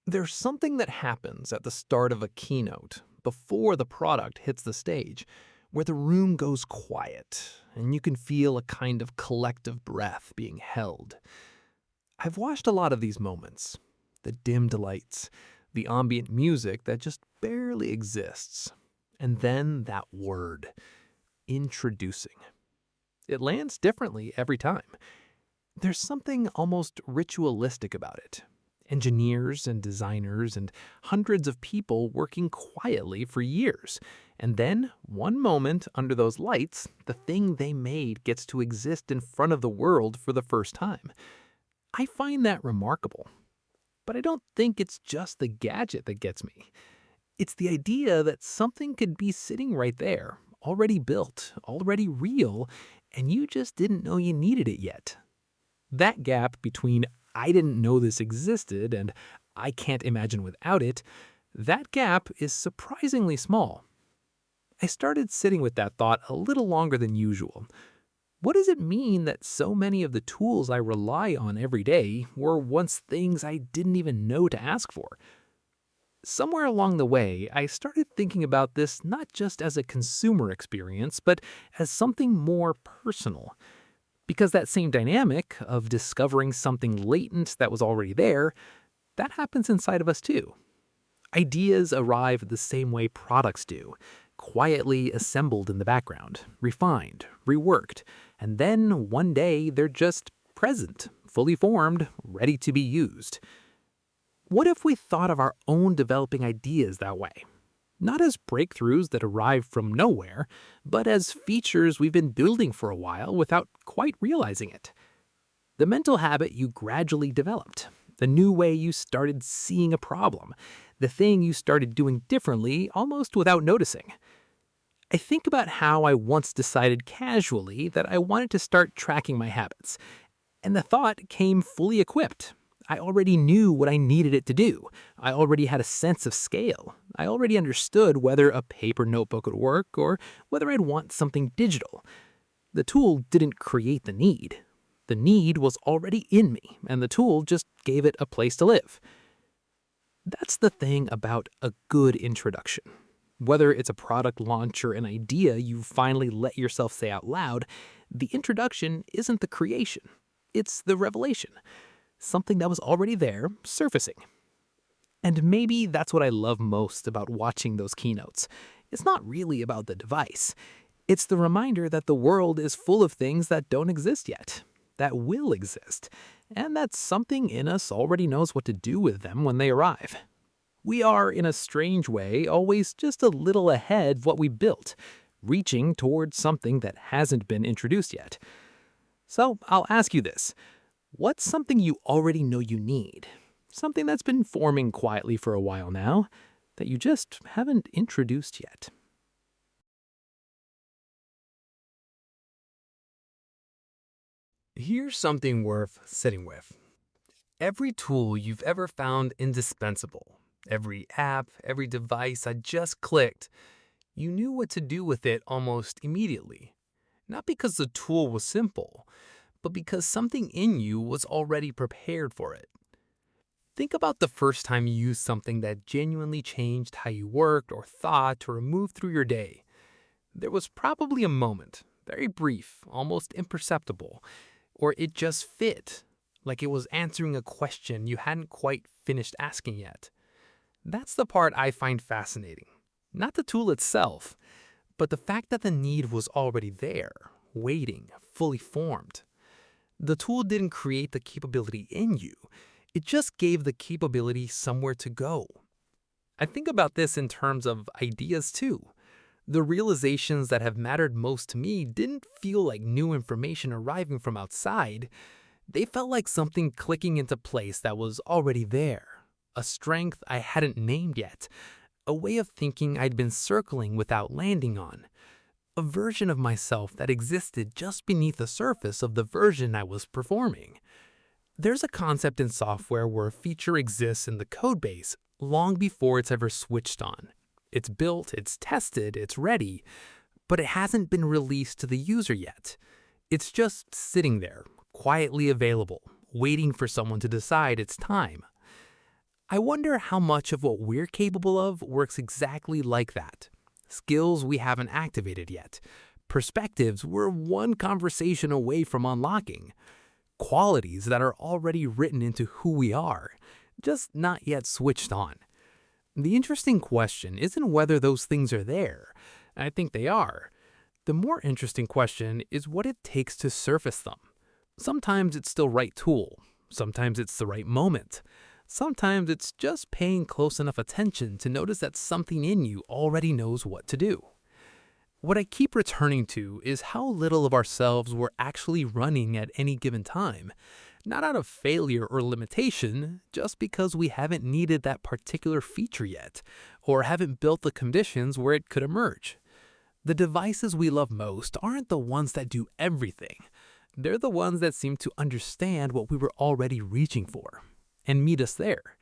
There's something that happens at the start of a keynote, before the product hits the stage, where the room goes quiet and you can feel a kind of collective breath being held. I've watched a lot of these moments, the dimmed lights, the ambient music that just barely exists, and then that word, introducing. It lands differently every time. There's something almost ritualistic about it. Engineers and designers and hundreds of people working quietly for years. And then, one moment under those lights, the thing they made gets to exist in front of the world for the first time. I find that remarkable. But I don't think it's just the gadget that gets me. It's the idea that something could be sitting right there, already built, already real, and you just didn't know you needed it yet. That gap between "I didn't know this existed" and "I can't imagine without it," that gap is surprisingly small. I started sitting with that thought a little longer than usual. What does it mean that so many of the tools I rely on every day were once things I didn't even know to ask for? Somewhere along the way, I started thinking about this not just as a consumer experience, but as something more personal. Because that same dynamic of discovering something latent that was already there, that happens inside of us too. Ideas arrive the same way products do, quietly assembled in the background, refined, reworked, and then one day they're just present, fully formed, ready to be used. What if we thought of our own developing ideas that way? Not as breakthroughs that arrive from nowhere, but as features we've been building for a while without quite realizing it. The mental habit you gradually developed, the new way you started seeing a problem, the thing you started doing differently almost without noticing. I think about how I once decided casually that I wanted to start tracking my habits, and the thought came fully equipped. I already knew what I needed it to do. I already had a sense of scale. I already understood whether a paper notebook would work or whether I'd want something digital. The tool didn't create the need. The need was already in me, and the tool just gave it a place to live. That's the thing about a good introduction. Whether it's a product launch or an idea you finally let yourself say out loud, the introduction isn't the creation. It's the revelation. Something that was already there, surfacing. And maybe that's what I love most about watching those keynotes. It's not really about the device. It's the reminder that the world is full of things that don't exist yet, that will exist, and that something in us already knows what to do with them when they arrive. We are, in a strange way, always just a little ahead of what we built, reaching towards something that hasn't been introduced yet. So I'll ask you this. What's something you already know you need? Something that's been forming quietly for a while now, that you just haven't introduced yet. Here's something worth sitting with. Every tool you've ever found indispensable, every app, every device that just clicked, you knew what to do with it almost immediately. Not because the tool was simple, but because something in you was already prepared for it. Think about the first time you used something that genuinely changed how you worked or thought or moved through your day. There was probably a moment, very brief, almost imperceptible, or it just fit, like it was answering a question you hadn't quite finished asking yet. That's the part I find fascinating. Not the tool itself, but the fact that the need was already there, waiting, fully formed. The tool didn't create the capability in you. It just gave the capability somewhere to go. I think about this in terms of ideas too. The realizations that have mattered most to me didn't feel like new information arriving from outside. They felt like something clicking into place that was already there. A strength I hadn't named yet. A way of thinking I'd been circling without landing on. A version of myself that existed just beneath the surface of the version I was performing. There's a concept in software where a feature exists in the codebase long before it's ever switched on. It's built, it's tested, it's ready, but it hasn't been released to the user yet. It's just sitting there, quietly available, waiting for someone to decide it's time. I wonder how much of what we're capable of works exactly like that. Skills we haven't activated yet. Perspectives we're one conversation away from unlocking. Qualities that are already written into who we are, just not yet switched on. The interesting question isn't whether those things are there. I think they are. The more interesting question is what it takes to surface them. Sometimes it's the right tool. Sometimes it's the right moment. Sometimes it's just paying close enough attention to notice that something in you already knows what to do. What I keep returning to is how little of ourselves we're actually running at any given time. Not out of failure or limitation, just because we haven't needed that particular feature yet, or haven't built the conditions where it could emerge. The devices we love most aren't the ones that do everything. They're the ones that seem to understand what we were already reaching for, and meet us there.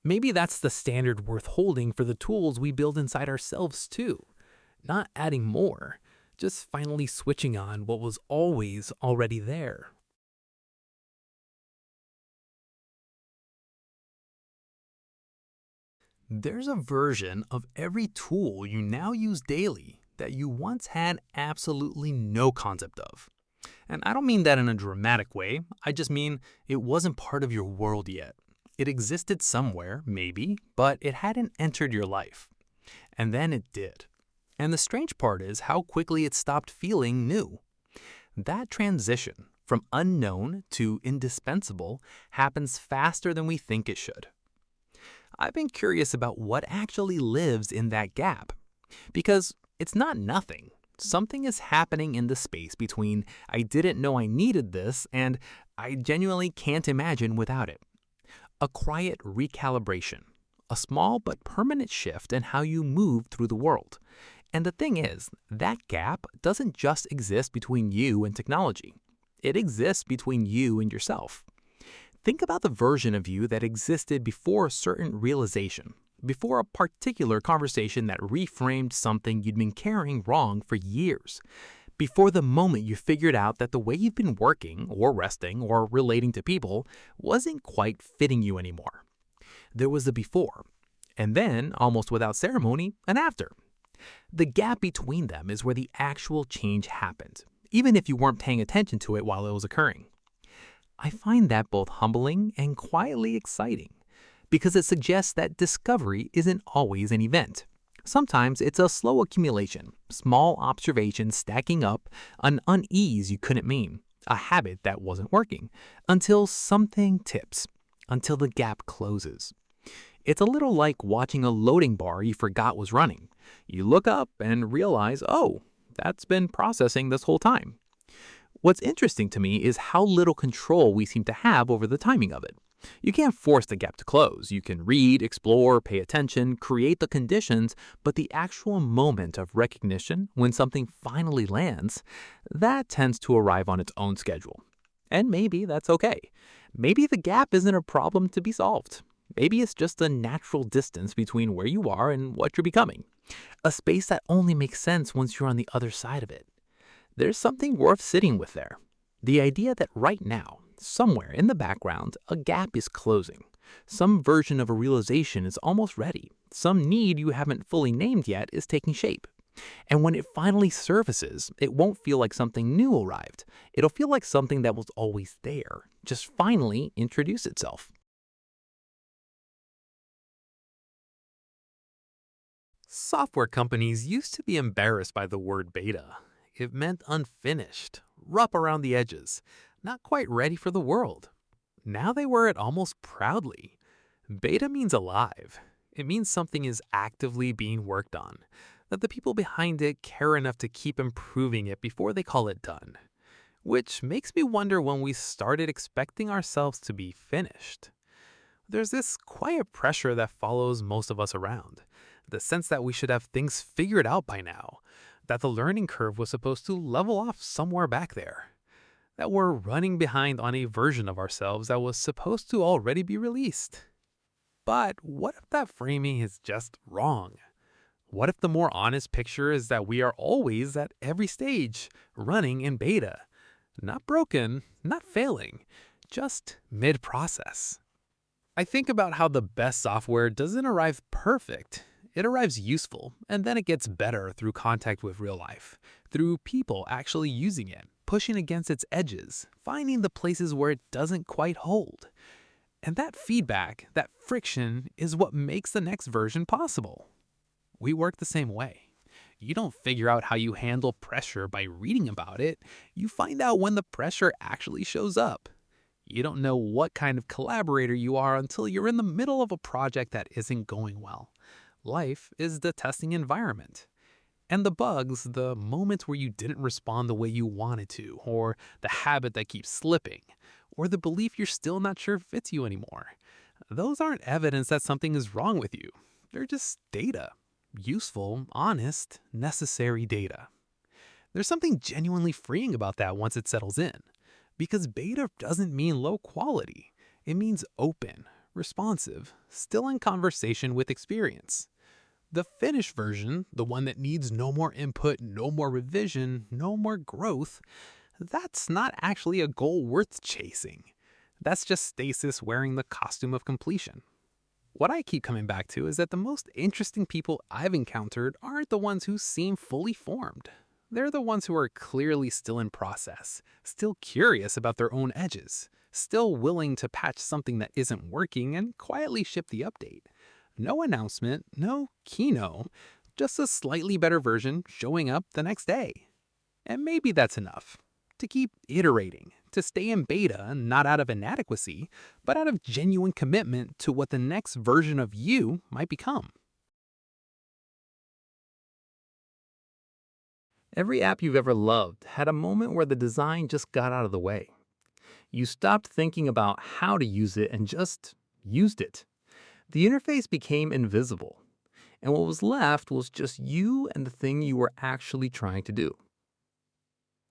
Maybe that's the standard worth holding for the tools we build inside ourselves too. Not adding more, just finally switching on what was always already there. There's a version of every tool you now use daily that you once had absolutely no concept of. And I don't mean that in a dramatic way, I just mean it wasn't part of your world yet. It existed somewhere, maybe, but it hadn't entered your life. And then it did. And the strange part is how quickly it stopped feeling new. That transition from unknown to indispensable happens faster than we think it should. I've been curious about what actually lives in that gap. Because it's not nothing. Something is happening in the space between I didn't know I needed this and I genuinely can't imagine without it. A quiet recalibration. A small but permanent shift in how you move through the world. And the thing is, that gap doesn't just exist between you and technology. It exists between you and yourself. Think about the version of you that existed before a certain realization, before a particular conversation that reframed something you'd been carrying wrong for years, before the moment you figured out that the way you've been working or resting or relating to people wasn't quite fitting you anymore. There was the before, and then, almost without ceremony, an after. The gap between them is where the actual change happened, even if you weren't paying attention to it while it was occurring. I find that both humbling and quietly exciting, because it suggests that discovery isn't always an event. Sometimes it's a slow accumulation, small observations stacking up, an unease you couldn't mean, a habit that wasn't working, until something tips, until the gap closes. It's a little like watching a loading bar you forgot was running. You look up and realize, oh, that's been processing this whole time. What's interesting to me is how little control we seem to have over the timing of it. You can't force the gap to close. You can read, explore, pay attention, create the conditions, but the actual moment of recognition, when something finally lands, that tends to arrive on its own schedule. And maybe that's okay. Maybe the gap isn't a problem to be solved. Maybe it's just a natural distance between where you are and what you're becoming. A space that only makes sense once you're on the other side of it. There's something worth sitting with there. The idea that right now, somewhere in the background, a gap is closing. Some version of a realization is almost ready. Some need you haven't fully named yet is taking shape. And when it finally surfaces, it won't feel like something new arrived. It'll feel like something that was always there, just finally introduce itself. Software companies used to be embarrassed by the word beta. It meant unfinished, rough around the edges, not quite ready for the world. Now they wear it almost proudly. Beta means alive. It means something is actively being worked on, that the people behind it care enough to keep improving it before they call it done. Which makes me wonder when we started expecting ourselves to be finished. There's this quiet pressure that follows most of us around. The sense that we should have things figured out by now, that the learning curve was supposed to level off somewhere back there, that we're running behind on a version of ourselves that was supposed to already be released. But what if that framing is just wrong? What if the more honest picture is that we are always at every stage, running in beta? Not broken, not failing, just mid-process. I think about how the best software doesn't arrive perfect. It arrives useful, and then it gets better through contact with real life, through people actually using it, pushing against its edges, finding the places where it doesn't quite hold. And that feedback, that friction, is what makes the next version possible. We work the same way. You don't figure out how you handle pressure by reading about it. You find out when the pressure actually shows up. You don't know what kind of collaborator you are until you're in the middle of a project that isn't going well. Life is the testing environment. And the bugs, the moments where you didn't respond the way you wanted to, or the habit that keeps slipping, or the belief you're still not sure fits you anymore, those aren't evidence that something is wrong with you. They're just data. Useful, honest, necessary data. There's something genuinely freeing about that once it settles in. Because beta doesn't mean low quality. It means open, responsive, still in conversation with experience. The finished version, the one that needs no more input, no more revision, no more growth, that's not actually a goal worth chasing. That's just stasis wearing the costume of completion. What I keep coming back to is that the most interesting people I've encountered aren't the ones who seem fully formed. They're the ones who are clearly still in process, still curious about their own edges, still willing to patch something that isn't working and quietly ship the update. No announcement, no keynote, just a slightly better version showing up the next day. And maybe that's enough. To keep iterating, to stay in beta, not out of inadequacy, but out of genuine commitment to what the next version of you might become. Every app you've ever loved had a moment where the design just got out of the way. You stopped thinking about how to use it and just used it. The interface became invisible, and what was left was just you and the thing you were actually trying to do.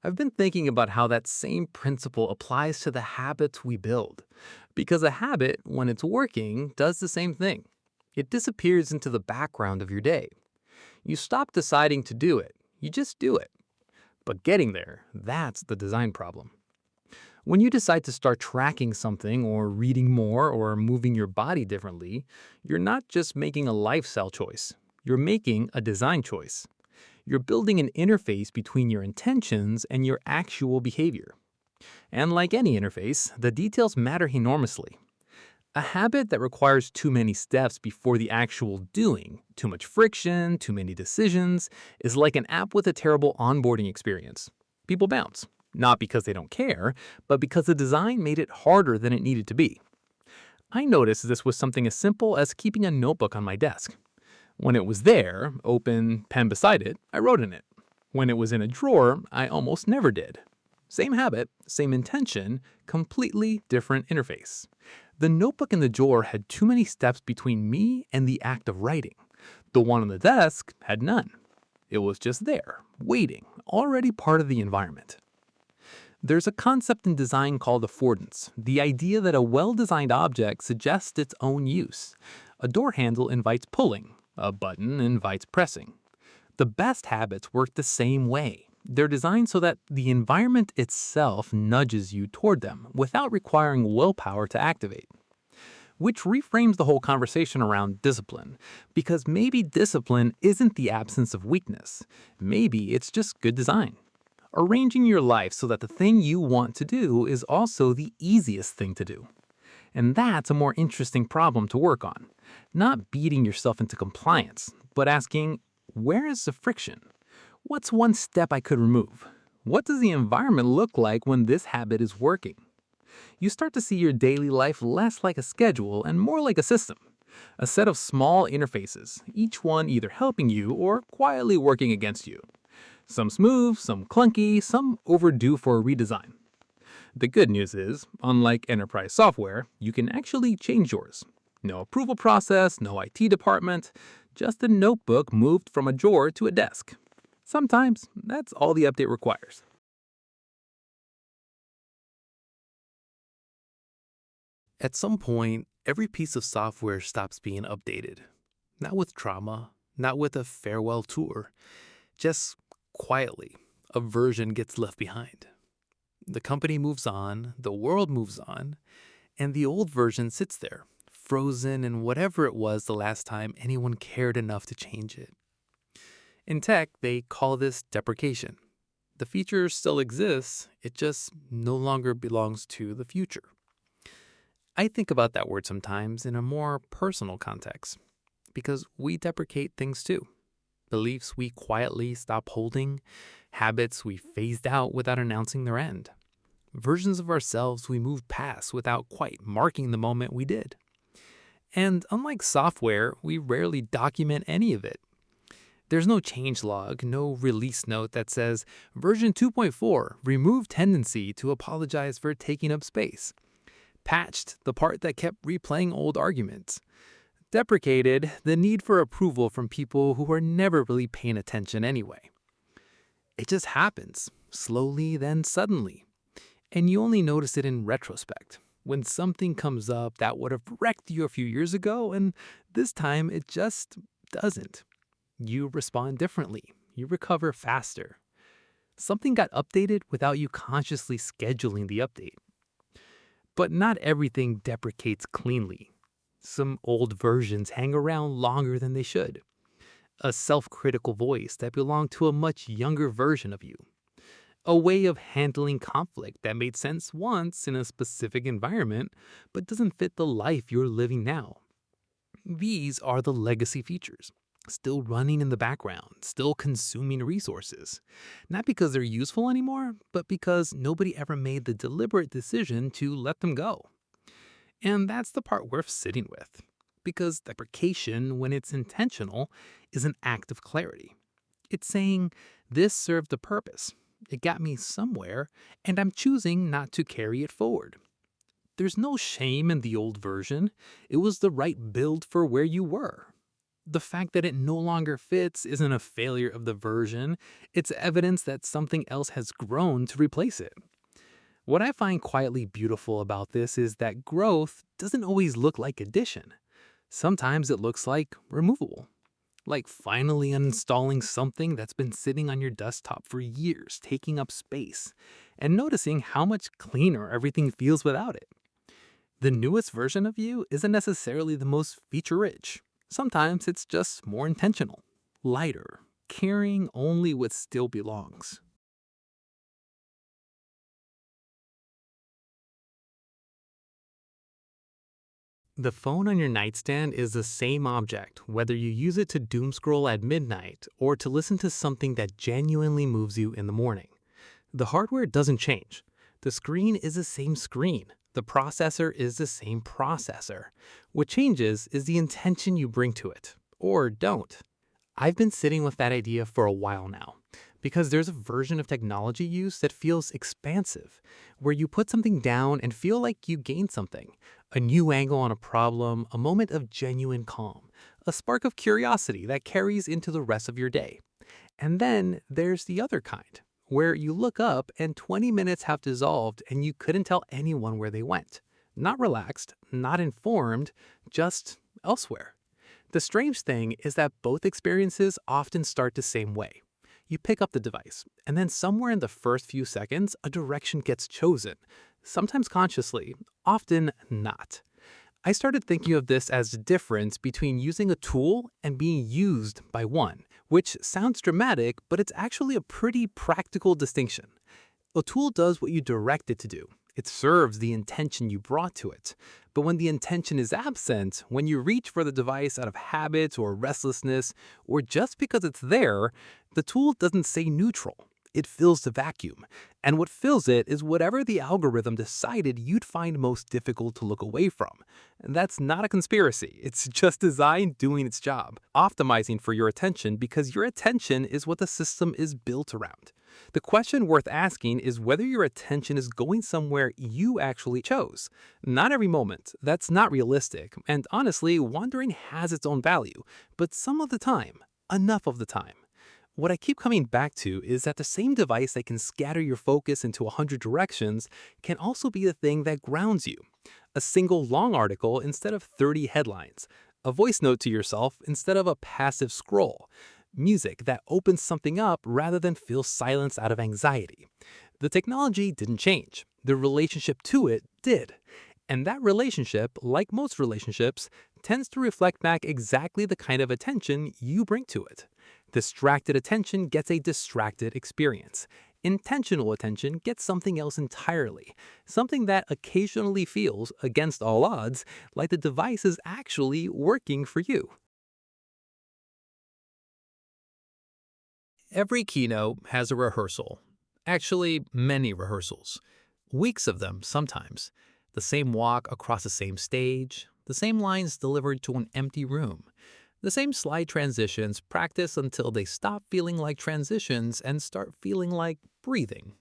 I've been thinking about how that same principle applies to the habits we build. Because a habit, when it's working, does the same thing. It disappears into the background of your day. You stop deciding to do it, you just do it. But getting there, that's the design problem. When you decide to start tracking something or reading more or moving your body differently, you're not just making a lifestyle choice. You're making a design choice. You're building an interface between your intentions and your actual behavior. And like any interface, the details matter enormously. A habit that requires too many steps before the actual doing, too much friction, too many decisions, is like an app with a terrible onboarding experience. People bounce, not because they don't care, but because the design made it harder than it needed to be. I noticed this with something as simple as keeping a notebook on my desk. When it was there, open, pen beside it, I wrote in it. When it was in a drawer, I almost never did. Same habit, same intention, completely different interface. The notebook in the drawer had too many steps between me and the act of writing. The one on the desk had none. It was just there, waiting, already part of the environment. There's a concept in design called affordance, the idea that a well-designed object suggests its own use. A door handle invites pulling, a button invites pressing. The best habits work the same way. They're designed so that the environment itself nudges you toward them without requiring willpower to activate. Which reframes the whole conversation around discipline, because maybe discipline isn't the absence of weakness. Maybe it's just good design. Arranging your life so that the thing you want to do is also the easiest thing to do. And that's a more interesting problem to work on. Not beating yourself into compliance, but asking, where is the friction? What's one step I could remove? What does the environment look like when this habit is working? You start to see your daily life less like a schedule and more like a system. A set of small interfaces, each one either helping you or quietly working against you. Some smooth, some clunky, some overdue for a redesign. The good news is, unlike enterprise software, you can actually change yours. No approval process, no IT department, just a notebook moved from a drawer to a desk. Sometimes that's all the update requires. At some point, every piece of software stops being updated. Not with trauma, not with a farewell tour, just quietly, a version gets left behind. The company moves on, the world moves on, and the old version sits there, frozen in whatever it was the last time anyone cared enough to change it. In tech, they call this deprecation. The feature still exists, it just no longer belongs to the future. I think about that word sometimes in a more personal context, because we deprecate things too. Beliefs we quietly stop holding, habits we phased out without announcing their end, versions of ourselves we moved past without quite marking the moment we did. And unlike software, we rarely document any of it. There's no change log, no release note that says, version 2.4 removed tendency to apologize for taking up space. Patched the part that kept replaying old arguments. Deprecated the need for approval from people who are never really paying attention anyway. It just happens, slowly then suddenly. And you only notice it in retrospect, when something comes up that would have wrecked you a few years ago, and this time it just doesn't. You respond differently. You recover faster. Something got updated without you consciously scheduling the update. But not everything deprecates cleanly. Some old versions hang around longer than they should. A self-critical voice that belonged to a much younger version of you. A way of handling conflict that made sense once in a specific environment, but doesn't fit the life you're living now. These are the legacy features, still running in the background, still consuming resources. Not because they're useful anymore, but because nobody ever made the deliberate decision to let them go. And that's the part worth sitting with, because deprecation, when it's intentional, is an act of clarity. It's saying, this served a purpose, it got me somewhere, and I'm choosing not to carry it forward. There's no shame in the old version, it was the right build for where you were. The fact that it no longer fits isn't a failure of the version, it's evidence that something else has grown to replace it. What I find quietly beautiful about this is that growth doesn't always look like addition. Sometimes it looks like removal. Like finally uninstalling something that's been sitting on your desktop for years, taking up space, and noticing how much cleaner everything feels without it. The newest version of you isn't necessarily the most feature-rich. Sometimes it's just more intentional, lighter, carrying only what still belongs. The phone on your nightstand is the same object, whether you use it to doom scroll at midnight or to listen to something that genuinely moves you in the morning. The hardware doesn't change. The screen is the same screen. The processor is the same processor. What changes is the intention you bring to it, or don't. I've been sitting with that idea for a while now, because there's a version of technology use that feels expansive, where you put something down and feel like you gained something, a new angle on a problem, a moment of genuine calm, a spark of curiosity that carries into the rest of your day. And then there's the other kind, where you look up and 20 minutes have dissolved and you couldn't tell anyone where they went. Not relaxed, not informed, just elsewhere. The strange thing is that both experiences often start the same way. You pick up the device, and then somewhere in the first few seconds, a direction gets chosen, sometimes consciously, often not. I started thinking of this as the difference between using a tool and being used by one, which sounds dramatic, but it's actually a pretty practical distinction. A tool does what you direct it to do. It serves the intention you brought to it. But when the intention is absent, when you reach for the device out of habit or restlessness, or just because it's there, the tool doesn't stay neutral. It fills the vacuum. And what fills it is whatever the algorithm decided you'd find most difficult to look away from. And that's not a conspiracy. It's just design doing its job, optimizing for your attention because your attention is what the system is built around. The question worth asking is whether your attention is going somewhere you actually chose. Not every moment. That's not realistic. And honestly, wandering has its own value. But some of the time, enough of the time. What I keep coming back to is that the same device that can scatter your focus into 100 directions can also be the thing that grounds you. A single long article instead of 30 headlines. A voice note to yourself instead of a passive scroll. Music that opens something up rather than fills silence out of anxiety. The technology didn't change. The relationship to it did. And that relationship, like most relationships, tends to reflect back exactly the kind of attention you bring to it. Distracted attention gets a distracted experience. Intentional attention gets something else entirely, something that occasionally feels, against all odds, like the device is actually working for you. Every keynote has a rehearsal. Actually, many rehearsals. Weeks of them sometimes. The same walk across the same stage, the same lines delivered to an empty room, the same slide transitions practiced until they stop feeling like transitions and start feeling like breathing.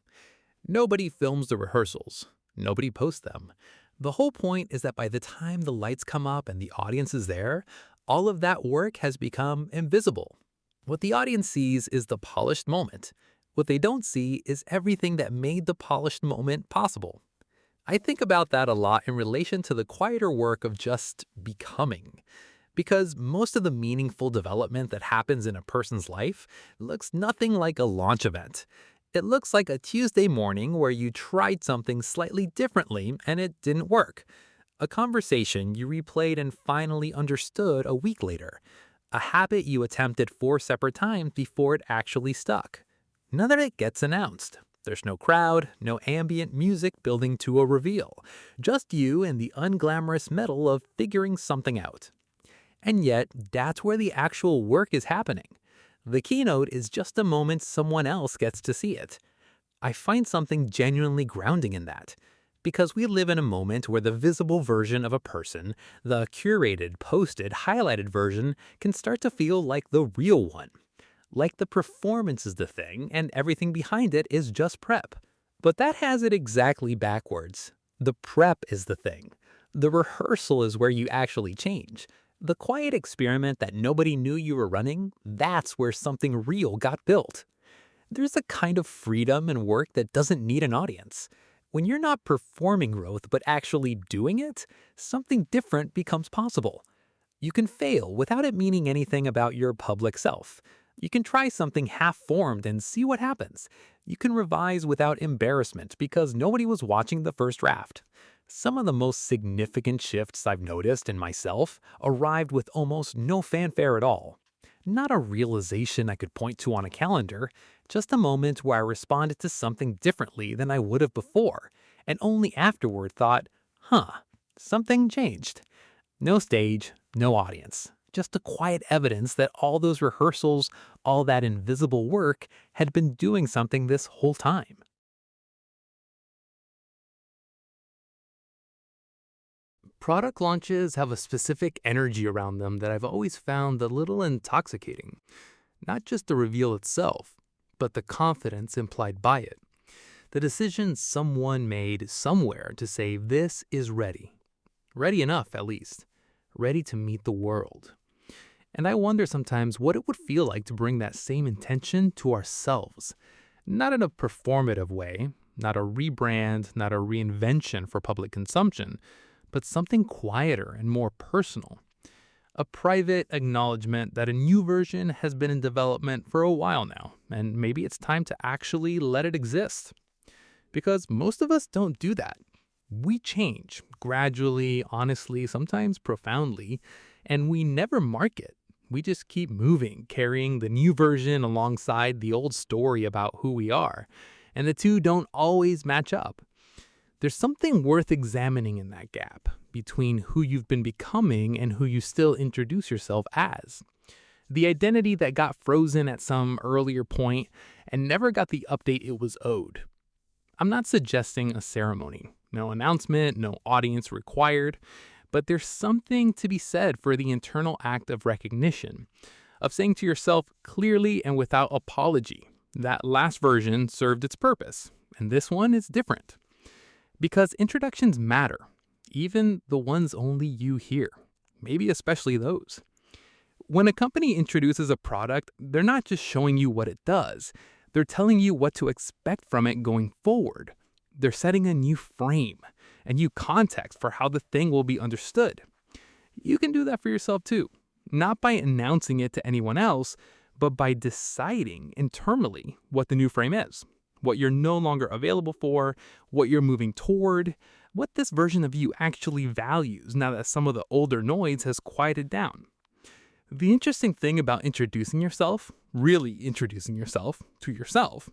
Nobody films the rehearsals. Nobody posts them. The whole point is that by the time the lights come up and the audience is there, all of that work has become invisible. What the audience sees is the polished moment. What they don't see is everything that made the polished moment possible. I think about that a lot in relation to the quieter work of just becoming. Because most of the meaningful development that happens in a person's life looks nothing like a launch event. It looks like a Tuesday morning where you tried something slightly differently and it didn't work. A conversation you replayed and finally understood a week later. A habit you attempted 4 separate times before it actually stuck. None of it gets announced. There's no crowd, no ambient music building to a reveal. Just you and the unglamorous metal of figuring something out. And yet, that's where the actual work is happening. The keynote is just a moment someone else gets to see it. I find something genuinely grounding in that. Because we live in a moment where the visible version of a person, the curated, posted, highlighted version, can start to feel like the real one. Like the performance is the thing and everything behind it is just prep. But that has it exactly backwards. The prep is the thing. The rehearsal is where you actually change. The quiet experiment that nobody knew you were running, that's where something real got built. There's a kind of freedom in work that doesn't need an audience. When you're not performing growth but actually doing it, something different becomes possible. You can fail without it meaning anything about your public self. You can try something half-formed and see what happens. You can revise without embarrassment because nobody was watching the first draft. Some of the most significant shifts I've noticed in myself arrived with almost no fanfare at all. Not a realization I could point to on a calendar, just a moment where I responded to something differently than I would have before, and only afterward thought, something changed. No stage, no audience, just the quiet evidence that all those rehearsals, all that invisible work, had been doing something this whole time. Product launches have a specific energy around them that I've always found a little intoxicating. Not just the reveal itself, but the confidence implied by it. The decision someone made somewhere to say this is ready. Ready enough, at least. Ready to meet the world. And I wonder sometimes what it would feel like to bring that same intention to ourselves. Not in a performative way, not a rebrand, not a reinvention for public consumption, but something quieter and more personal. A private acknowledgement that a new version has been in development for a while now, and maybe it's time to actually let it exist. Because most of us don't do that. We change, gradually, honestly, sometimes profoundly, and we never mark it. We just keep moving, carrying the new version alongside the old story about who we are, and the two don't always match up. There's something worth examining in that gap between who you've been becoming and who you still introduce yourself as. The identity that got frozen at some earlier point and never got the update it was owed. I'm not suggesting a ceremony, no announcement, no audience required, but there's something to be said for the internal act of recognition, of saying to yourself clearly and without apology, that last version served its purpose, and this one is different. Because introductions matter, even the ones only you hear, maybe especially those. When a company introduces a product, they're not just showing you what it does, they're telling you what to expect from it going forward. They're setting a new frame, a new context for how the thing will be understood. You can do that for yourself too, not by announcing it to anyone else, but by deciding internally what the new frame is, what you're no longer available for, what you're moving toward, what this version of you actually values now that some of the older noise has quieted down. The interesting thing about introducing yourself, really introducing yourself to yourself,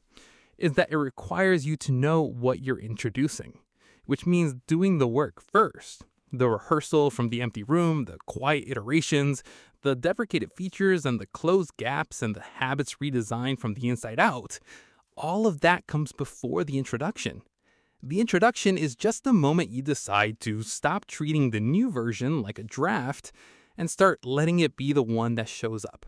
is that it requires you to know what you're introducing, which means doing the work first. The rehearsal from the empty room, the quiet iterations, the deprecated features and the closed gaps and the habits redesigned from the inside out, all of that comes before the introduction. The introduction is just the moment you decide to stop treating the new version like a draft and start letting it be the one that shows up.